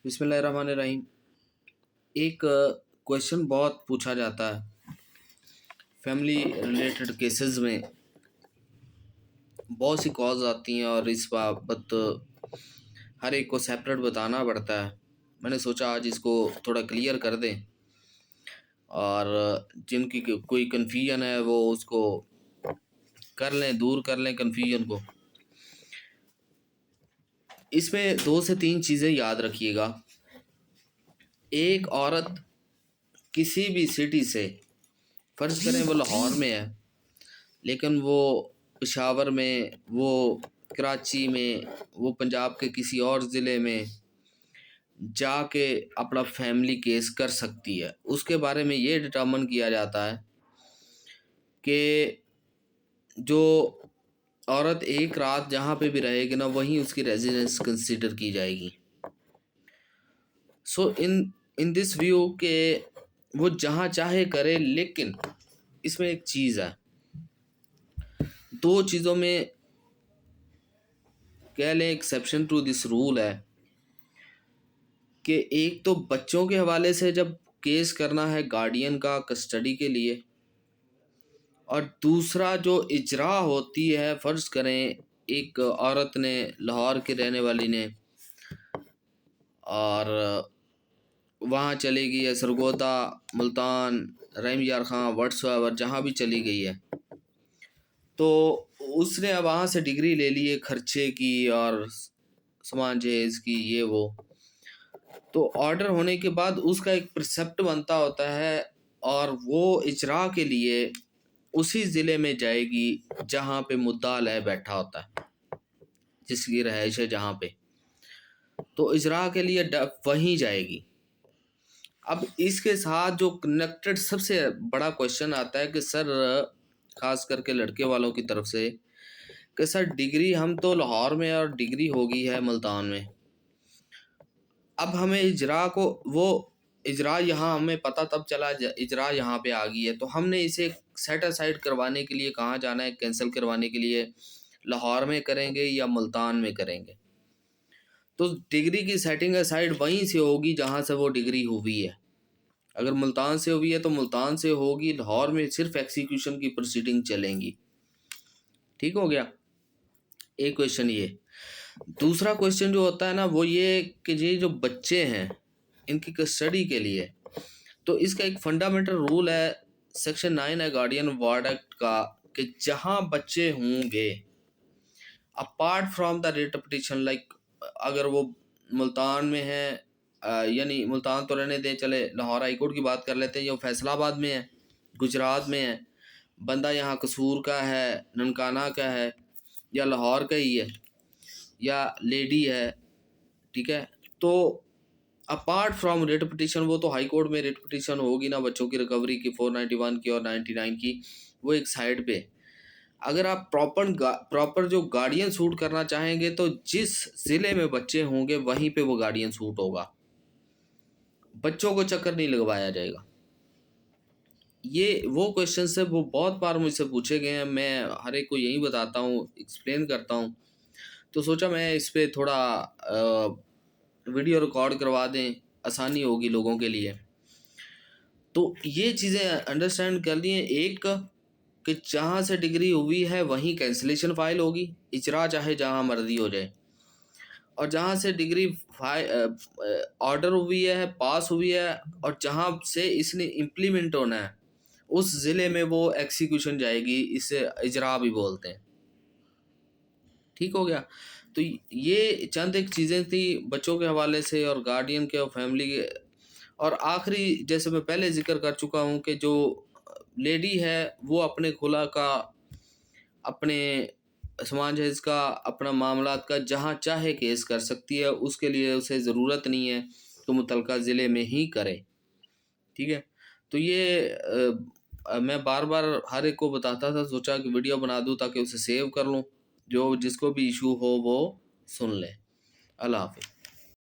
बिस्मिल्लाहिर्रहमानिर्रहीम। एक क्वेश्चन बहुत पूछा जाता है फैमिली रिलेटेड केसेस में। बहुत सी कॉल्स आती हैं और इस बाबत हर एक को सेपरेट बताना पड़ता है। मैंने सोचा आज इसको थोड़ा क्लियर कर दें और जिनकी कोई कन्फ्यूजन है वो उसको कर लें, दूर कर लें कन्फ्यूजन को। इसमें 2 से 3 चीज़ें याद रखिएगा। एक औरत किसी भी सिटी से, फ़र्ज़ करें वो लाहौर में है लेकिन वो पेशावर में, वो कराची में, वो पंजाब के किसी और ज़िले में जाके अपना फैमिली केस कर सकती है। उसके बारे में ये डिटर्मिन किया जाता है कि जो औरत एक रात जहाँ पे भी रहेगी ना, वहीं उसकी रेजिडेंस कंसीडर की जाएगी। सो इन दिस व्यू के वो जहाँ चाहे करे, लेकिन इसमें एक चीज़ है, 2 चीज़ों में कह लें एक्सेप्शन टू दिस रूल है कि एक तो बच्चों के हवाले से जब केस करना है गार्डियन का कस्टडी के लिए, और दूसरा जो इजरा होती है, फ़र्ज़ करें एक औरत ने, लाहौर की रहने वाली ने, और वहाँ चली गई है सरगोदा, मुल्तान, रहीम यार ख़ान, व्हाट्सएवर जहाँ भी चली गई है, तो उसने अब वहाँ से डिग्री ले ली है खर्चे की और सामान जहेज़ की, ये वो। तो ऑर्डर होने के बाद उसका एक प्रिसेप्ट बनता होता है और वो इजरा के लिए उसी ज़िले में जाएगी जहाँ पे मुद्दा अलैह बैठा होता है, जिसकी रहाइश है जहाँ पे, तो इजरा के लिए वहीं जाएगी। अब इसके साथ जो कनेक्टेड सबसे बड़ा क्वेश्चन आता है कि सर, ख़ास करके लड़के वालों की तरफ से, कि सर डिग्री हम तो लाहौर में और डिग्री होगी है मुल्तान में, अब हमें इजरा को, वो इजरा यहाँ हमें पता तब चला इजरा यहाँ पे आ गई है, तो हमने इसे सेट असाइड करवाने के लिए कहाँ जाना है, कैंसिल करवाने के लिए लाहौर में करेंगे या मुल्तान में करेंगे? तो डिग्री की सेटिंग असाइड वहीं से होगी जहाँ से वो डिग्री हुई है। अगर मुल्तान से हुई है तो मुल्तान से होगी, लाहौर में सिर्फ एग्जीक्यूशन की प्रोसीडिंग चलेंगी। ठीक हो गया, एक क्वेश्चन ये। दूसरा क्वेश्चन जो होता है ना, वो ये कि ये जो बच्चे हैं इनकी कस्टडी के लिए, तो इसका एक फंडामेंटल रूल है, सेक्शन 9 है गार्डियन वार्ड एक्ट का, कि जहाँ बच्चे होंगे apart from the rate of petition, like अगर वो मुल्तान में है, यानी मुल्तान तो रहने दें, चले लाहौर हाई कोर्ट की बात कर लेते हैं, या फैसलाबाद में है, गुजरात में है, बंदा यहाँ कसूर का है, ननकाना का है, या लाहौर का ही है, या लेडी है, ठीक है, तो अपार्ट फ्रॉम रेट पिटिशन, वो तो हाई कोर्ट में रेट पिटिशन होगी ना बच्चों की रिकवरी की, 491 की और 99 की, वो एक साइड पे। अगर आप प्रॉपर जो गार्डियन सूट करना चाहेंगे तो जिस ज़िले में बच्चे होंगे वहीं पे वो गार्डियन सूट होगा, बच्चों को चक्कर नहीं लगवाया जाएगा। ये वो क्वेश्चन है, वो बहुत बार मुझसे पूछे गए हैं, मैं हर एक को यही बताता हूँ, एक्सप्लेन करता हूँ। तो सोचा मैं इस पर थोड़ा वीडियो रिकॉर्ड करवा दें, आसानी होगी लोगों के लिए। तो ये चीज़ें अंडरस्टैंड कर लिए, एक कि जहाँ से डिग्री हुई है वहीं कैंसिलेशन फाइल होगी, इजरा चाहे जहाँ मर्जी हो जाए, और जहाँ से डिग्री ऑर्डर हुई है, पास हुई है, और जहाँ से इसने इम्प्लीमेंट होना है उस ज़िले में वो एग्जीक्यूशन जाएगी, इसे इजरा भी बोलते हैं। ठीक हो गया। तो ये चंद एक चीज़ें थी बच्चों के हवाले से और गार्डियन के और फैमिली के। और आखिरी, जैसे मैं पहले जिक्र कर चुका हूँ कि जो लेडी है वो अपने खुला का, अपने समाज है इसका, अपना मामलात का जहाँ चाहे केस कर सकती है, उसके लिए उसे ज़रूरत नहीं है तो मुतलका ज़िले में ही करे। ठीक है, तो ये मैं बार बार हर एक को बताता था, सोचा कि वीडियो बना दूँ ताकि उसे सेव कर लूँ, जो जिसको भी इशू हो वो सुन ले। अल्लाह हाफ़िज़।